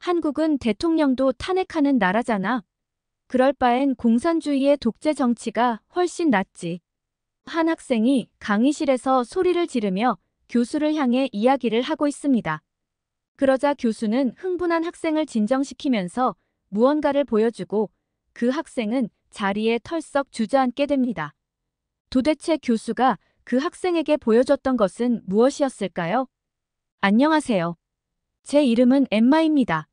한국은 대통령도 탄핵하는 나라잖아. 그럴 바엔 공산주의의 독재 정치가 훨씬 낫지. 한 학생이 강의실에서 소리를 지르며 교수를 향해 이야기를 하고 있습니다. 그러자 교수는 흥분한 학생을 진정시키면서 무언가를 보여주고 그 학생은 자리에 털썩 주저앉게 됩니다. 도대체 교수가 그 학생에게 보여줬던 것은 무엇이었을까요? 안녕하세요. 제 이름은 엠마입니다.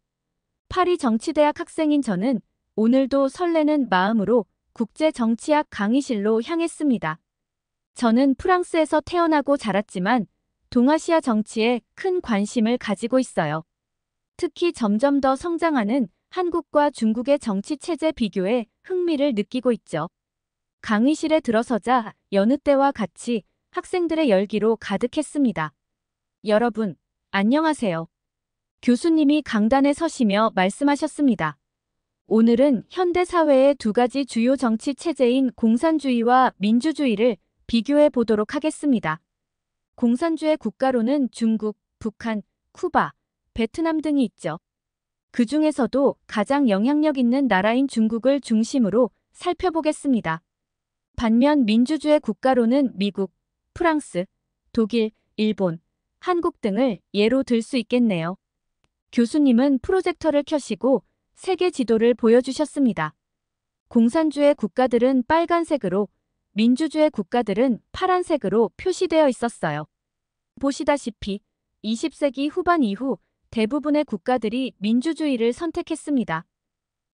파리 정치대학 학생인 저는 오늘도 설레는 마음으로 국제정치학 강의실로 향했습니다. 저는 프랑스에서 태어나고 자랐지만 동아시아 정치에 큰 관심을 가지고 있어요. 특히 점점 더 성장하는 한국과 중국의 정치 체제 비교에 흥미를 느끼고 있죠. 강의실에 들어서자 여느 때와 같이 학생들의 열기로 가득했습니다. 여러분, 안녕하세요. 교수님이 강단에 서시며 말씀하셨습니다. 오늘은 현대 사회의 두 가지 주요 정치 체제인 공산주의와 민주주의를 비교해 보도록 하겠습니다. 공산주의 국가로는 중국, 북한, 쿠바, 베트남 등이 있죠. 그 중에서도 가장 영향력 있는 나라인 중국을 중심으로 살펴보겠습니다. 반면 민주주의 국가로는 미국, 프랑스, 독일, 일본, 한국 등을 예로 들 수 있겠네요. 교수님은 프로젝터를 켜시고 세계 지도를 보여주셨습니다. 공산주의 국가들은 빨간색으로, 민주주의 국가들은 파란색으로 표시되어 있었어요. 보시다시피 20세기 후반 이후 대부분의 국가들이 민주주의를 선택했습니다.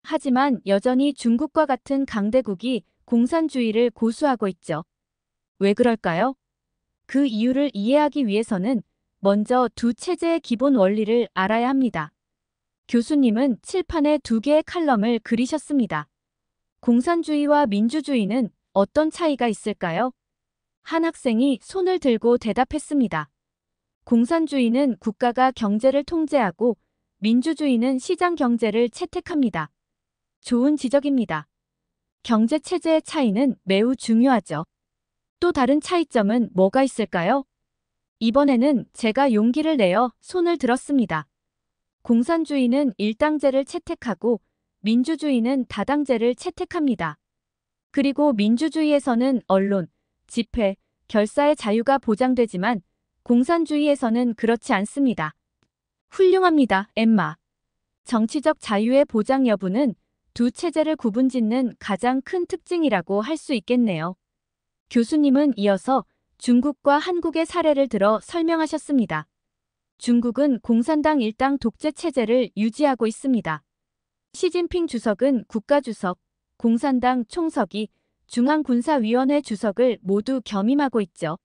하지만 여전히 중국과 같은 강대국이 공산주의를 고수하고 있죠. 왜 그럴까요? 그 이유를 이해하기 위해서는 먼저 두 체제의 기본 원리를 알아야 합니다. 교수님은 칠판에 두 개의 칼럼을 그리셨습니다. 공산주의와 민주주의는 어떤 차이가 있을까요? 한 학생이 손을 들고 대답했습니다. 공산주의는 국가가 경제를 통제하고 민주주의는 시장 경제를 채택합니다. 좋은 지적입니다. 경제 체제의 차이는 매우 중요하죠. 또 다른 차이점은 뭐가 있을까요? 이번에는 제가 용기를 내어 손을 들었습니다. 공산주의는 일당제를 채택하고 민주주의는 다당제를 채택합니다. 그리고 민주주의에서는 언론, 집회, 결사의 자유가 보장되지만 공산주의에서는 그렇지 않습니다. 훌륭합니다, 엠마. 정치적 자유의 보장 여부는 두 체제를 구분짓는 가장 큰 특징이라고 할 수 있겠네요. 교수님은 이어서 중국과 한국의 사례를 들어 설명하셨습니다. 중국은 공산당 일당 독재 체제를 유지하고 있습니다. 시진핑 주석은 국가주석, 공산당 총서기, 중앙군사위원회 주석을 모두 겸임하고 있죠.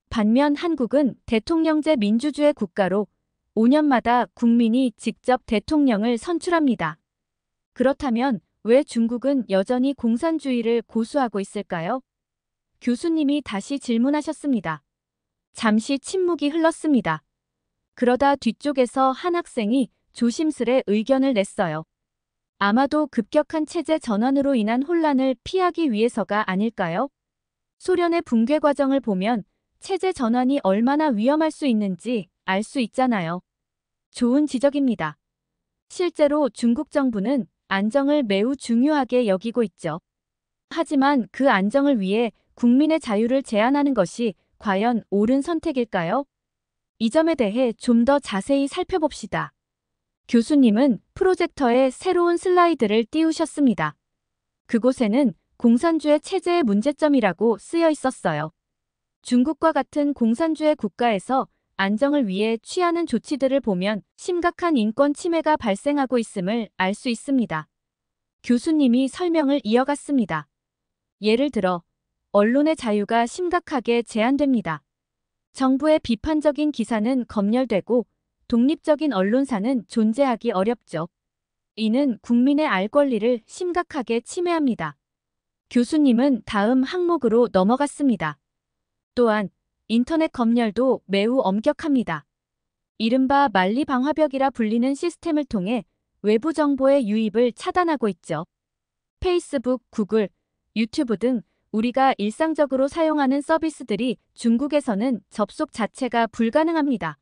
반면 한국은 대통령제 민주주의 국가로 5년마다 국민이 직접 대통령을 선출합니다. 그렇다면 왜 중국은 여전히 공산주의를 고수하고 있을까요? 교수님이 다시 질문하셨습니다. 잠시 침묵이 흘렀습니다. 그러다 뒤쪽에서 한 학생이 조심스레 의견을 냈어요. 아마도 급격한 체제 전환으로 인한 혼란을 피하기 위해서가 아닐까요? 소련의 붕괴 과정을 보면 체제 전환이 얼마나 위험할 수 있는지 알 수 있잖아요. 좋은 지적입니다. 실제로 중국 정부는 안정을 매우 중요하게 여기고 있죠. 하지만 그 안정을 위해 국민의 자유를 제한하는 것이 과연 옳은 선택일까요? 이 점에 대해 좀 더 자세히 살펴봅시다. 교수님은 프로젝터에 새로운 슬라이드를 띄우셨습니다. 그곳에는 공산주의 체제의 문제점이라고 쓰여 있었어요. 중국과 같은 공산주의 국가에서 안정을 위해 취하는 조치들을 보면 심각한 인권 침해가 발생하고 있음을 알 수 있습니다. 교수님이 설명을 이어갔습니다. 예를 들어, 언론의 자유가 심각하게 제한됩니다. 정부의 비판적인 기사는 검열되고 독립적인 언론사는 존재하기 어렵죠. 이는 국민의 알 권리를 심각하게 침해합니다. 교수님은 다음 항목으로 넘어갔습니다. 또한 인터넷 검열도 매우 엄격합니다. 이른바 만리 방화벽이라 불리는 시스템을 통해 외부 정보의 유입을 차단하고 있죠. 페이스북, 구글, 유튜브 등 우리가 일상적으로 사용하는 서비스들이 중국에서는 접속 자체가 불가능합니다.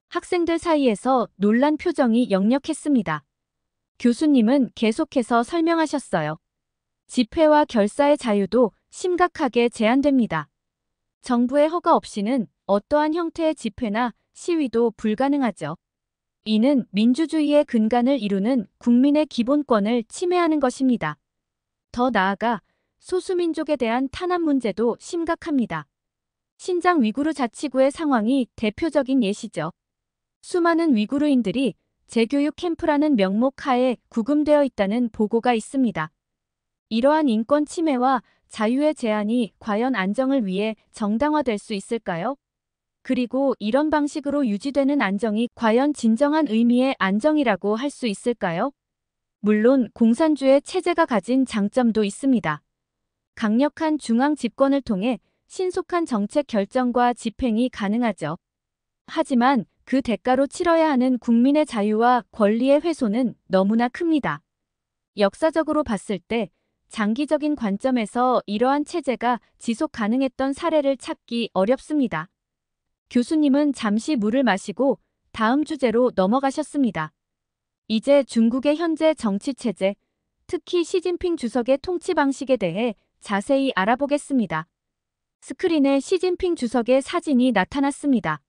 학생들 사이에서 놀란 표정이 역력했습니다. 교수님은 계속해서 설명하셨어요. 집회와 결사의 자유도 심각하게 제한됩니다. 정부의 허가 없이는 어떠한 형태의 집회나 시위도 불가능하죠. 이는 민주주의의 근간을 이루는 국민의 기본권을 침해하는 것입니다. 더 나아가 소수민족에 대한 탄압 문제도 심각합니다. 신장 위구르 자치구의 상황이 대표적인 예시죠. 수많은 위구르인들이 재교육 캠프라는 명목 하에 구금되어 있다는 보고가 있습니다. 이러한 인권 침해와 자유의 제한이 과연 안정을 위해 정당화될 수 있을까요? 그리고 이런 방식으로 유지되는 안정이 과연 진정한 의미의 안정이라고 할 수 있을까요? 물론 공산주의 체제가 가진 장점도 있습니다. 강력한 중앙 집권을 통해 신속한 정책 결정과 집행이 가능하죠. 하지만 그 대가로 치러야 하는 국민의 자유와 권리의 훼손은 너무나 큽니다. 역사적으로 봤을 때 장기적인 관점에서 이러한 체제가 지속 가능했던 사례를 찾기 어렵습니다. 교수님은 잠시 물을 마시고 다음 주제로 넘어가셨습니다. 이제 중국의 현재 정치 체제, 특히 시진핑 주석의 통치 방식에 대해 자세히 알아보겠습니다. 스크린에 시진핑 주석의 사진이 나타났습니다.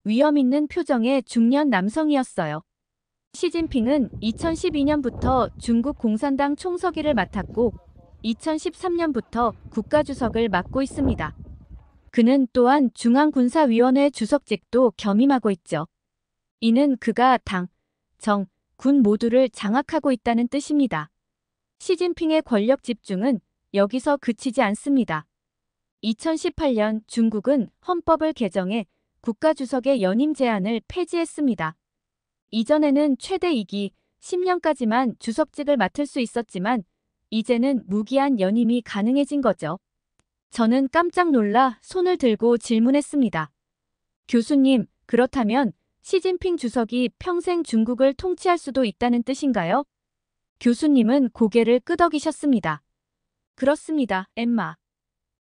위험 있는 표정의 중년 남성이었어요. 시진핑은 2012년부터 중국 공산당 총서기를 맡았고 2013년부터 국가주석을 맡고 있습니다. 그는 또한 중앙군사위원회 주석직도 겸임하고 있죠. 이는 그가 당, 정, 군 모두를 장악하고 있다는 뜻입니다. 시진핑의 권력 집중은 여기서 그치지 않습니다. 2018년 중국은 헌법을 개정해 국가주석의 연임 제한을 폐지했습니다. 이전에는 최대 2기 10년까지만 주석직을 맡을 수 있었지만 이제는 무기한 연임이 가능해진 거죠. 저는 깜짝 놀라 손을 들고 질문했습니다. 교수님, 그렇다면 시진핑 주석이 평생 중국을 통치할 수도 있다는 뜻인가요? 교수님은 고개를 끄덕이셨습니다. 그렇습니다, 엠마.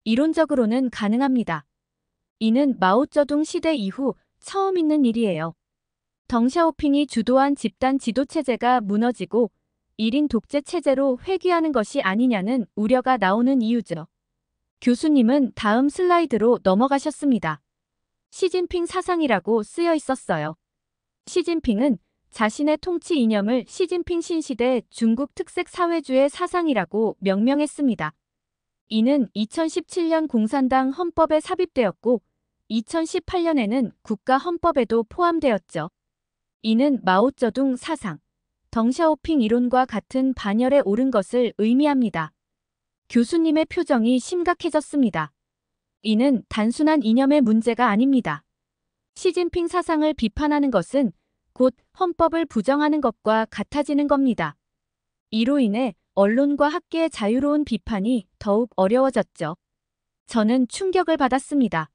이론적으로는 가능합니다. 이는 마오쩌둥 시대 이후 처음 있는 일이에요. 덩샤오핑이 주도한 집단 지도체제가 무너지고 1인 독재 체제로 회귀하는 것이 아니냐는 우려가 나오는 이유죠. 교수님은 다음 슬라이드로 넘어가셨습니다. 시진핑 사상이라고 쓰여 있었어요. 시진핑은 자신의 통치 이념을 시진핑 신시대 중국 특색 사회주의 사상이라고 명명했습니다. 이는 2017년 공산당 헌법에 삽입되었고 2018년에는 국가 헌법에도 포함되었죠. 이는 마오쩌둥 사상, 덩샤오핑 이론과 같은 반열에 오른 것을 의미합니다. 교수님의 표정이 심각해졌습니다. 이는 단순한 이념의 문제가 아닙니다. 시진핑 사상을 비판하는 것은 곧 헌법을 부정하는 것과 같아지는 겁니다. 이로 인해 언론과 학계의 자유로운 비판이 더욱 어려워졌죠. 저는 충격을 받았습니다.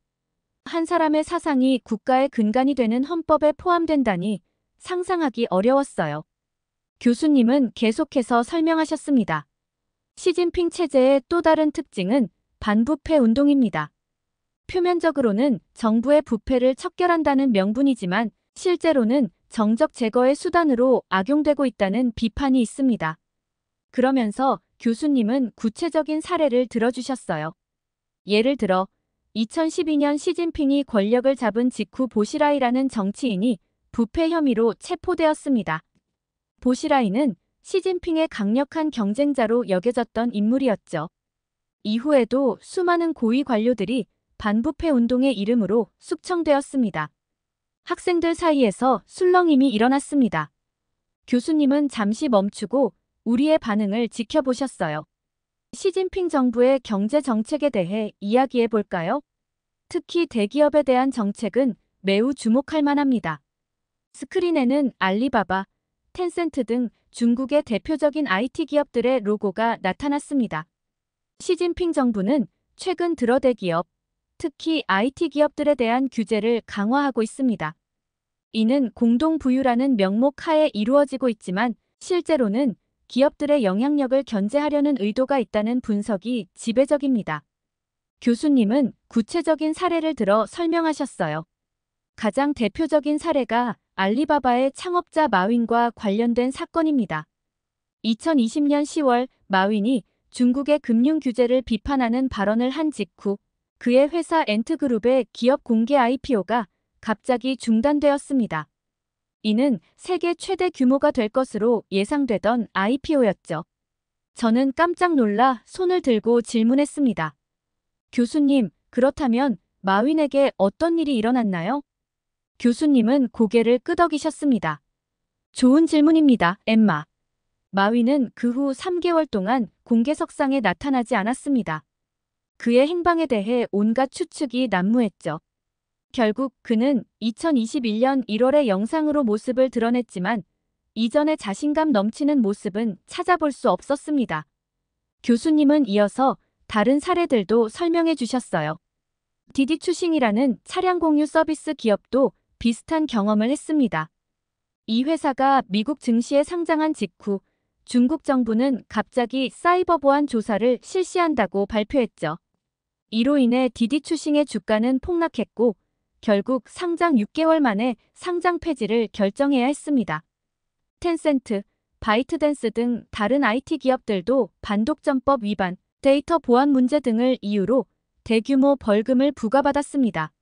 한 사람의 사상이 국가의 근간이 되는 헌법에 포함된다니 상상하기 어려웠어요. 교수님은 계속해서 설명하셨습니다. 시진핑 체제의 또 다른 특징은 반부패 운동입니다. 표면적으로는 정부의 부패를 척결한다는 명분이지만 실제로는 정적 제거의 수단으로 악용되고 있다는 비판이 있습니다. 그러면서 교수님은 구체적인 사례를 들어주셨어요. 예를 들어 2012년 시진핑이 권력을 잡은 직후 보시라이라는 정치인이 부패 혐의로 체포되었습니다. 보시라이는 시진핑의 강력한 경쟁자로 여겨졌던 인물이었죠. 이후에도 수많은 고위 관료들이 반부패 운동의 이름으로 숙청되었습니다. 학생들 사이에서 술렁임이 일어났습니다. 교수님은 잠시 멈추고 우리의 반응을 지켜보셨어요. 시진핑 정부의 경제 정책에 대해 이야기해 볼까요? 특히 대기업에 대한 정책은 매우 주목할 만합니다. 스크린에는 알리바바, 텐센트 등 중국의 대표적인 IT 기업들의 로고가 나타났습니다. 시진핑 정부는 최근 들어 대기업, 특히 IT 기업들에 대한 규제를 강화하고 있습니다. 이는 공동부유라는 명목 하에 이루어지고 있지만 실제로는 기업들의 영향력을 견제하려는 의도가 있다는 분석이 지배적입니다. 교수님은 구체적인 사례를 들어 설명하셨어요. 가장 대표적인 사례가 알리바바의 창업자 마윈과 관련된 사건입니다. 2020년 10월 마윈이 중국의 금융 규제를 비판하는 발언을 한 직후 그의 회사 엔트그룹의 기업 공개 IPO가 갑자기 중단되었습니다. 이는 세계 최대 규모가 될 것으로 예상되던 IPO였죠. 저는 깜짝 놀라 손을 들고 질문했습니다. 교수님, 그렇다면 마윈에게 어떤 일이 일어났나요? 교수님은 고개를 끄덕이셨습니다. 좋은 질문입니다, 엠마. 마윈은 그 후 3개월 동안 공개석상에 나타나지 않았습니다. 그의 행방에 대해 온갖 추측이 난무했죠. 결국 그는 2021년 1월에 영상으로 모습을 드러냈지만 이전의 자신감 넘치는 모습은 찾아볼 수 없었습니다. 교수님은 이어서 다른 사례들도 설명해 주셨어요. 디디 추싱이라는 차량 공유 서비스 기업도 비슷한 경험을 했습니다. 이 회사가 미국 증시에 상장한 직후 중국 정부는 갑자기 사이버 보안 조사를 실시한다고 발표했죠. 이로 인해 디디 추싱의 주가는 폭락했고 결국 상장 6개월 만에 상장 폐지를 결정해야 했습니다. 텐센트, 바이트댄스 등 다른 IT 기업들도 반독점법 위반, 데이터 보안 문제 등을 이유로 대규모 벌금을 부과받았습니다.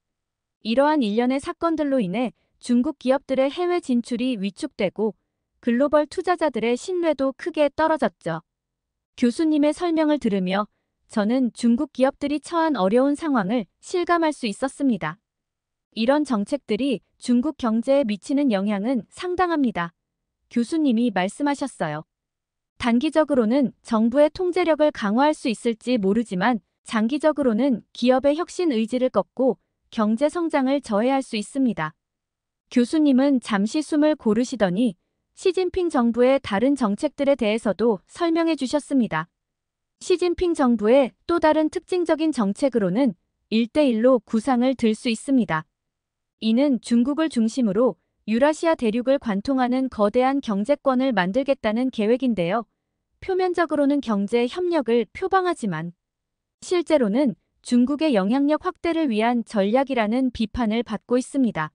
이러한 일련의 사건들로 인해 중국 기업들의 해외 진출이 위축되고 글로벌 투자자들의 신뢰도 크게 떨어졌죠. 교수님의 설명을 들으며 저는 중국 기업들이 처한 어려운 상황을 실감할 수 있었습니다. 이런 정책들이 중국 경제에 미치는 영향은 상당합니다. 교수님이 말씀하셨어요. 단기적으로는 정부의 통제력을 강화할 수 있을지 모르지만 장기적으로는 기업의 혁신 의지를 꺾고 경제 성장을 저해할 수 있습니다. 교수님은 잠시 숨을 고르시더니 시진핑 정부의 다른 정책들에 대해서도 설명해 주셨습니다. 시진핑 정부의 또 다른 특징적인 정책으로는 1대1로 구상을 들 수 있습니다. 이는 중국을 중심으로 유라시아 대륙을 관통하는 거대한 경제권을 만들겠다는 계획인데요. 표면적으로는 경제 협력을 표방하지만 실제로는 중국의 영향력 확대를 위한 전략이라는 비판을 받고 있습니다.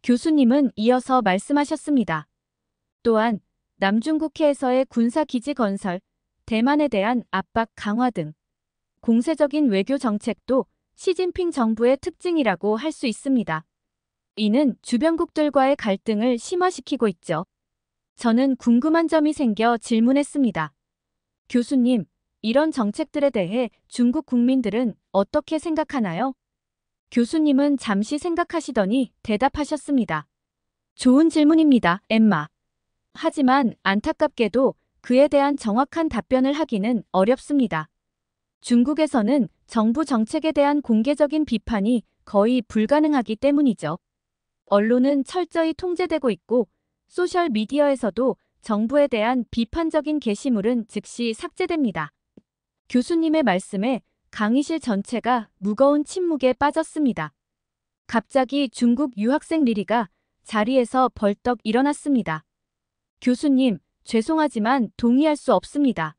교수님은 이어서 말씀하셨습니다. 또한 남중국해에서의 군사기지 건설, 대만에 대한 압박 강화 등 공세적인 외교 정책도 시진핑 정부의 특징이라고 할 수 있습니다. 이는 주변국들과의 갈등을 심화시키고 있죠. 저는 궁금한 점이 생겨 질문했습니다. 교수님, 이런 정책들에 대해 중국 국민들은 어떻게 생각하나요? 교수님은 잠시 생각하시더니 대답하셨습니다. 좋은 질문입니다, 엠마. 하지만 안타깝게도 그에 대한 정확한 답변을 하기는 어렵습니다. 중국에서는 정부 정책에 대한 공개적인 비판이 거의 불가능하기 때문이죠. 언론은 철저히 통제되고 있고 소셜미디어에서도 정부에 대한 비판적인 게시물은 즉시 삭제됩니다. 교수님의 말씀에 강의실 전체가 무거운 침묵에 빠졌습니다. 갑자기 중국 유학생 리리가 자리에서 벌떡 일어났습니다. 교수님, 죄송하지만 동의할 수 없습니다.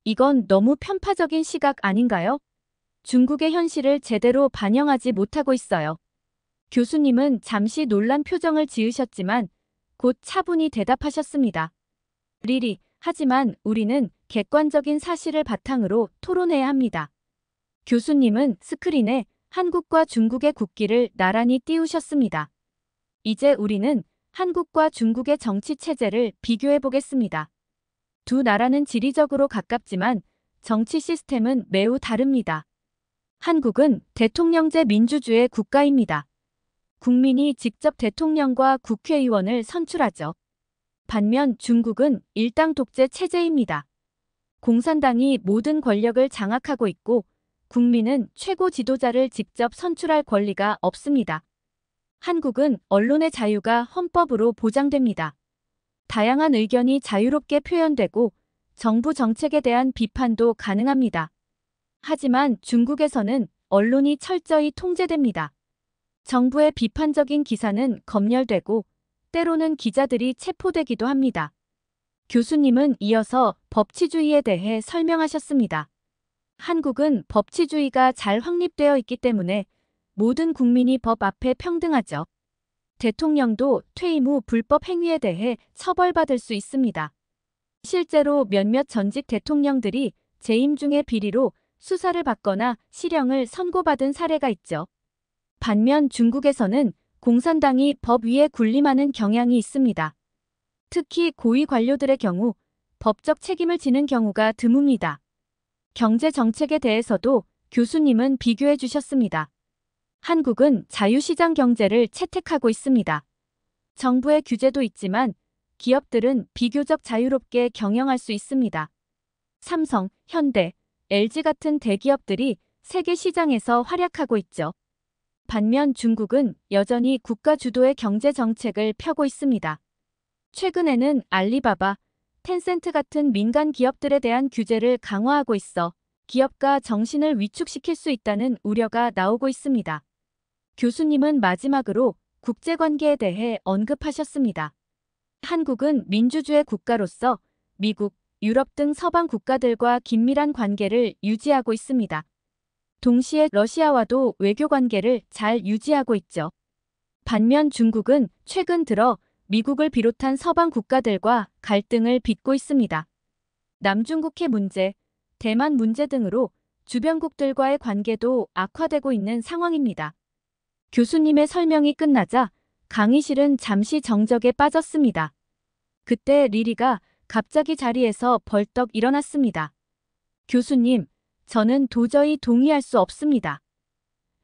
이건 너무 편파적인 시각 아닌가요? 중국의 현실을 제대로 반영하지 못하고 있어요. 교수님은 잠시 놀란 표정을 지으셨지만 곧 차분히 대답하셨습니다. 리리, 하지만 우리는 객관적인 사실을 바탕으로 토론해야 합니다. 교수님은 스크린에 한국과 중국의 국기를 나란히 띄우셨습니다. 이제 우리는 한국과 중국의 정치 체제를 비교해 보겠습니다. 두 나라는 지리적으로 가깝지만 정치 시스템은 매우 다릅니다. 한국은 대통령제 민주주의 국가입니다. 국민이 직접 대통령과 국회의원을 선출하죠. 반면 중국은 일당 독재 체제입니다. 공산당이 모든 권력을 장악하고 있고 국민은 최고 지도자를 직접 선출할 권리가 없습니다. 한국은 언론의 자유가 헌법으로 보장됩니다. 다양한 의견이 자유롭게 표현되고 정부 정책에 대한 비판도 가능합니다. 하지만 중국에서는 언론이 철저히 통제됩니다. 정부의 비판적인 기사는 검열되고 때로는 기자들이 체포되기도 합니다. 교수님은 이어서 법치주의에 대해 설명하셨습니다. 한국은 법치주의가 잘 확립되어 있기 때문에 모든 국민이 법 앞에 평등하죠. 대통령도 퇴임 후 불법 행위에 대해 처벌받을 수 있습니다. 실제로 몇몇 전직 대통령들이 재임 중에 비리로 수사를 받거나 실형을 선고받은 사례가 있죠. 반면 중국에서는 공산당이 법 위에 군림하는 경향이 있습니다. 특히 고위 관료들의 경우 법적 책임을 지는 경우가 드뭅니다. 경제 정책에 대해서도 교수님은 비교해 주셨습니다. 한국은 자유시장 경제를 채택하고 있습니다. 정부의 규제도 있지만 기업들은 비교적 자유롭게 경영할 수 있습니다. 삼성, 현대, LG 같은 대기업들이 세계 시장에서 활약하고 있죠. 반면 중국은 여전히 국가 주도의 경제 정책을 펴고 있습니다. 최근에는 알리바바, 텐센트 같은 민간 기업들에 대한 규제를 강화하고 있어 기업가 정신을 위축시킬 수 있다는 우려가 나오고 있습니다. 교수님은 마지막으로 국제관계에 대해 언급하셨습니다. 한국은 민주주의 국가로서 미국, 유럽 등 서방 국가들과 긴밀한 관계를 유지하고 있습니다. 동시에 러시아와도 외교 관계를 잘 유지하고 있죠. 반면 중국은 최근 들어 미국을 비롯한 서방 국가들과 갈등을 빚고 있습니다. 남중국해 문제, 대만 문제 등으로 주변국들과의 관계도 악화되고 있는 상황입니다. 교수님의 설명이 끝나자 강의실은 잠시 정적에 빠졌습니다. 그때 리리가 갑자기 자리에서 벌떡 일어났습니다. 교수님, 저는 도저히 동의할 수 없습니다.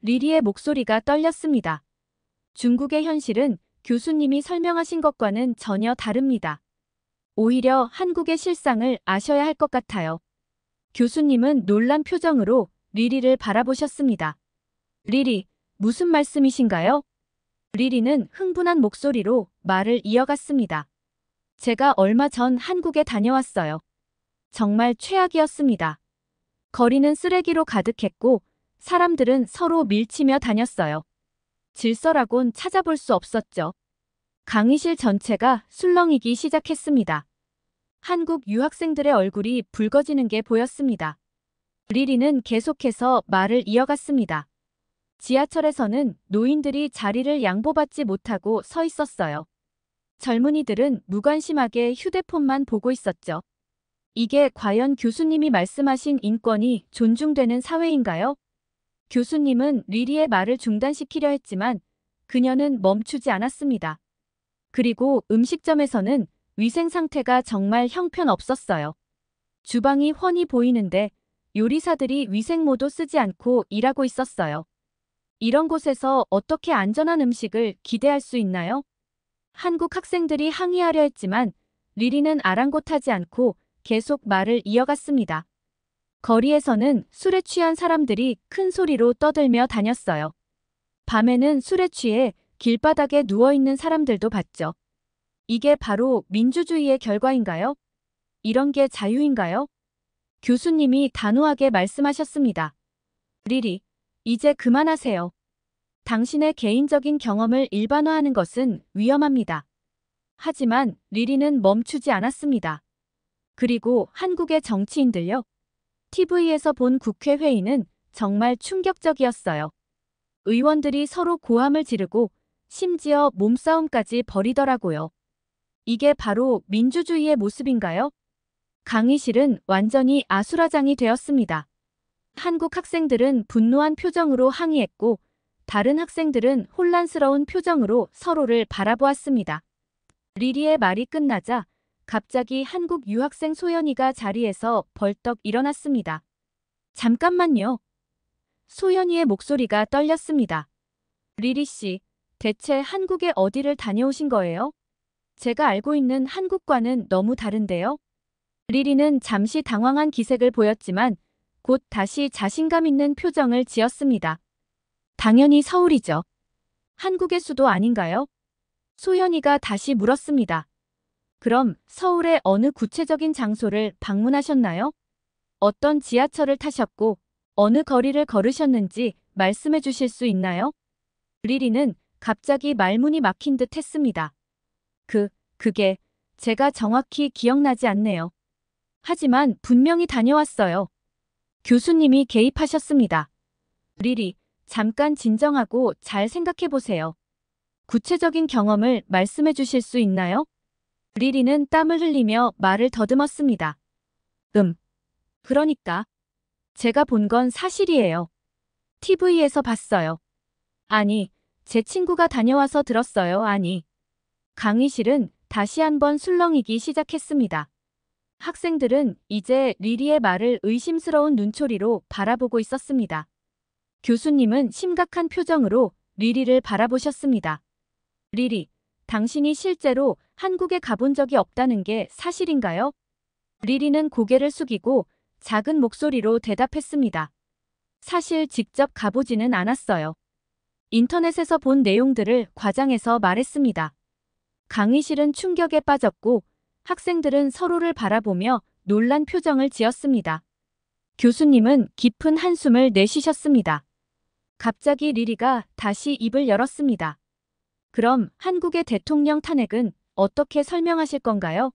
리리의 목소리가 떨렸습니다. 중국의 현실은 교수님이 설명하신 것과는 전혀 다릅니다. 오히려 한국의 실상을 아셔야 할 것 같아요. 교수님은 놀란 표정으로 리리를 바라보셨습니다. 리리, 무슨 말씀이신가요? 리리는 흥분한 목소리로 말을 이어갔습니다. 제가 얼마 전 한국에 다녀왔어요. 정말 최악이었습니다. 거리는 쓰레기로 가득했고 사람들은 서로 밀치며 다녔어요. 질서라곤 찾아볼 수 없었죠. 강의실 전체가 술렁이기 시작했습니다. 한국 유학생들의 얼굴이 붉어지는 게 보였습니다. 리리는 계속해서 말을 이어갔습니다. 지하철에서는 노인들이 자리를 양보받지 못하고 서 있었어요. 젊은이들은 무관심하게 휴대폰만 보고 있었죠. 이게 과연 교수님이 말씀하신 인권이 존중되는 사회인가요? 교수님은 리리의 말을 중단시키려 했지만 그녀는 멈추지 않았습니다. 그리고 음식점에서는 위생 상태가 정말 형편없었어요. 주방이 훤히 보이는데 요리사들이 위생모도 쓰지 않고 일하고 있었어요. 이런 곳에서 어떻게 안전한 음식을 기대할 수 있나요? 한국 학생들이 항의하려 했지만 리리는 아랑곳하지 않고 계속 말을 이어갔습니다. 거리에서는 술에 취한 사람들이 큰 소리로 떠들며 다녔어요. 밤에는 술에 취해 길바닥에 누워있는 사람들도 봤죠. 이게 바로 민주주의의 결과인가요? 이런 게 자유인가요? 교수님이 단호하게 말씀하셨습니다. 리리, 이제 그만하세요. 당신의 개인적인 경험을 일반화하는 것은 위험합니다. 하지만 리리는 멈추지 않았습니다. 그리고 한국의 정치인들요. TV에서 본 국회 회의는 정말 충격적이었어요. 의원들이 서로 고함을 지르고 심지어 몸싸움까지 벌이더라고요. 이게 바로 민주주의의 모습인가요? 강의실은 완전히 아수라장이 되었습니다. 한국 학생들은 분노한 표정으로 항의했고 다른 학생들은 혼란스러운 표정으로 서로를 바라보았습니다. 리리의 말이 끝나자 갑자기 한국 유학생 소연이가 자리에서 벌떡 일어났습니다. 잠깐만요. 소연이의 목소리가 떨렸습니다. 리리 씨, 대체 한국에 어디를 다녀오신 거예요? 제가 알고 있는 한국과는 너무 다른데요? 리리는 잠시 당황한 기색을 보였지만 곧 다시 자신감 있는 표정을 지었습니다. 당연히 서울이죠. 한국의 수도 아닌가요? 소연이가 다시 물었습니다. 그럼 서울의 어느 구체적인 장소를 방문하셨나요? 어떤 지하철을 타셨고 어느 거리를 걸으셨는지 말씀해 주실 수 있나요? 리리는 갑자기 말문이 막힌 듯 했습니다. 그게 제가 정확히 기억나지 않네요. 하지만 분명히 다녀왔어요. 교수님이 개입하셨습니다. 리리, 잠깐 진정하고 잘 생각해 보세요. 구체적인 경험을 말씀해 주실 수 있나요? 리리는 땀을 흘리며 말을 더듬었습니다. 그러니까. 제가 본 건 사실이에요. TV에서 봤어요. 아니, 제 친구가 다녀와서 들었어요. 아니. 강의실은 다시 한번 술렁이기 시작했습니다. 학생들은 이제 리리의 말을 의심스러운 눈초리로 바라보고 있었습니다. 교수님은 심각한 표정으로 리리를 바라보셨습니다. 리리, 당신이 실제로 한국에 가본 적이 없다는 게 사실인가요? 리리는 고개를 숙이고 작은 목소리로 대답했습니다. 사실 직접 가보지는 않았어요. 인터넷에서 본 내용들을 과장해서 말했습니다. 강의실은 충격에 빠졌고 학생들은 서로를 바라보며 놀란 표정을 지었습니다. 교수님은 깊은 한숨을 내쉬셨습니다. 갑자기 리리가 다시 입을 열었습니다. 그럼 한국의 대통령 탄핵은 어떻게 설명하실 건가요?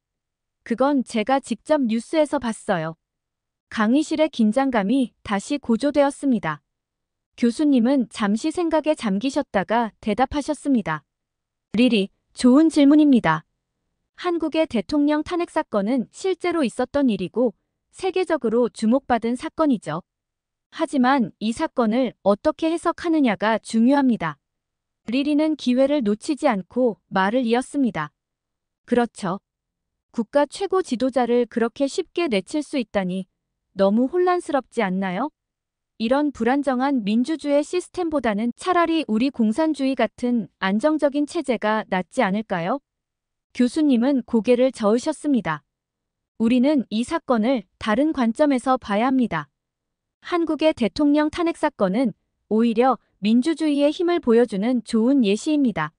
그건 제가 직접 뉴스에서 봤어요. 강의실의 긴장감이 다시 고조되었습니다. 교수님은 잠시 생각에 잠기셨다가 대답하셨습니다. 리리, 좋은 질문입니다. 한국의 대통령 탄핵 사건은 실제로 있었던 일이고 세계적으로 주목받은 사건이죠. 하지만 이 사건을 어떻게 해석하느냐가 중요합니다. 리리는 기회를 놓치지 않고 말을 이었습니다. 그렇죠. 국가 최고 지도자를 그렇게 쉽게 내칠 수 있다니 너무 혼란스럽지 않나요? 이런 불안정한 민주주의 시스템보다는 차라리 우리 공산주의 같은 안정적인 체제가 낫지 않을까요? 교수님은 고개를 저으셨습니다. 우리는 이 사건을 다른 관점에서 봐야 합니다. 한국의 대통령 탄핵 사건은 오히려 민주주의의 힘을 보여주는 좋은 예시입니다.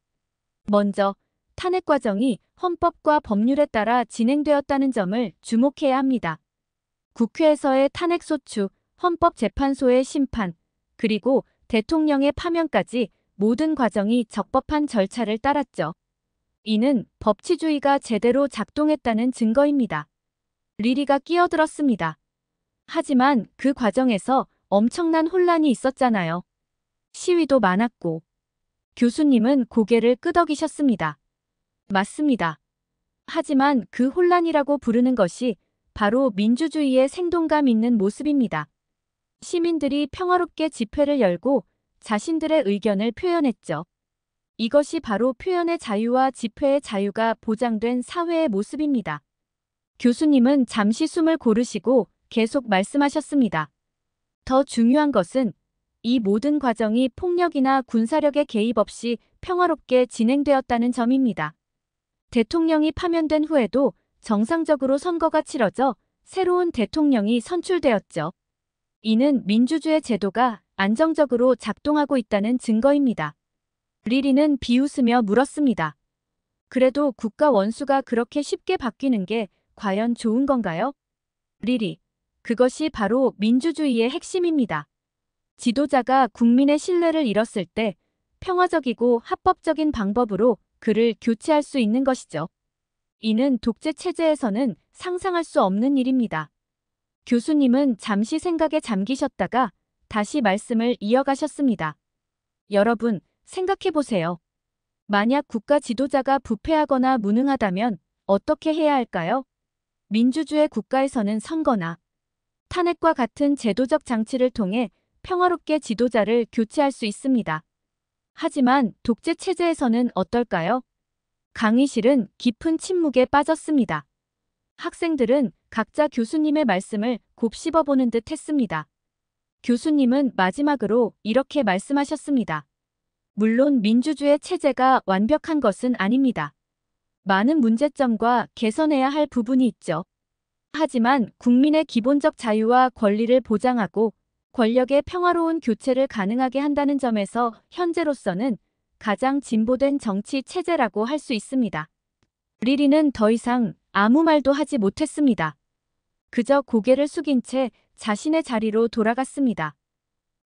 먼저, 탄핵 과정이 헌법과 법률에 따라 진행되었다는 점을 주목해야 합니다. 국회에서의 탄핵소추, 헌법재판소의 심판, 그리고 대통령의 파면까지 모든 과정이 적법한 절차를 따랐죠. 이는 법치주의가 제대로 작동했다는 증거입니다. 리리가 끼어들었습니다. 하지만 그 과정에서 엄청난 혼란이 있었잖아요. 시위도 많았고. 교수님은 고개를 끄덕이셨습니다. 맞습니다. 하지만 그 혼란이라고 부르는 것이 바로 민주주의의 생동감 있는 모습입니다. 시민들이 평화롭게 집회를 열고 자신들의 의견을 표현했죠. 이것이 바로 표현의 자유와 집회의 자유가 보장된 사회의 모습입니다. 교수님은 잠시 숨을 고르시고 계속 말씀하셨습니다. 더 중요한 것은 이 모든 과정이 폭력이나 군사력의 개입 없이 평화롭게 진행되었다는 점입니다. 대통령이 파면된 후에도 정상적으로 선거가 치러져 새로운 대통령이 선출되었죠. 이는 민주주의 제도가 안정적으로 작동하고 있다는 증거입니다. 리리는 비웃으며 물었습니다. 그래도 국가 원수가 그렇게 쉽게 바뀌는 게 과연 좋은 건가요? 리리, 그것이 바로 민주주의의 핵심입니다. 지도자가 국민의 신뢰를 잃었을 때 평화적이고 합법적인 방법으로 그를 교체할 수 있는 것이죠. 이는 독재 체제에서는 상상할 수 없는 일입니다. 교수님은 잠시 생각에 잠기셨다가 다시 말씀을 이어가셨습니다. 여러분, 생각해보세요. 만약 국가 지도자가 부패하거나 무능하다면 어떻게 해야 할까요? 민주주의 국가에서는 선거나 탄핵과 같은 제도적 장치를 통해 평화롭게 지도자를 교체할 수 있습니다. 하지만 독재 체제에서는 어떨까요? 강의실은 깊은 침묵에 빠졌습니다. 학생들은 각자 교수님의 말씀을 곱씹어보는 듯 했습니다. 교수님은 마지막으로 이렇게 말씀하셨습니다. 물론 민주주의 체제가 완벽한 것은 아닙니다. 많은 문제점과 개선해야 할 부분이 있죠. 하지만 국민의 기본적 자유와 권리를 보장하고 권력의 평화로운 교체를 가능하게 한다는 점에서 현재로서는 가장 진보된 정치 체제라고 할 수 있습니다. 리리는 더 이상 아무 말도 하지 못했습니다. 그저 고개를 숙인 채 자신의 자리로 돌아갔습니다.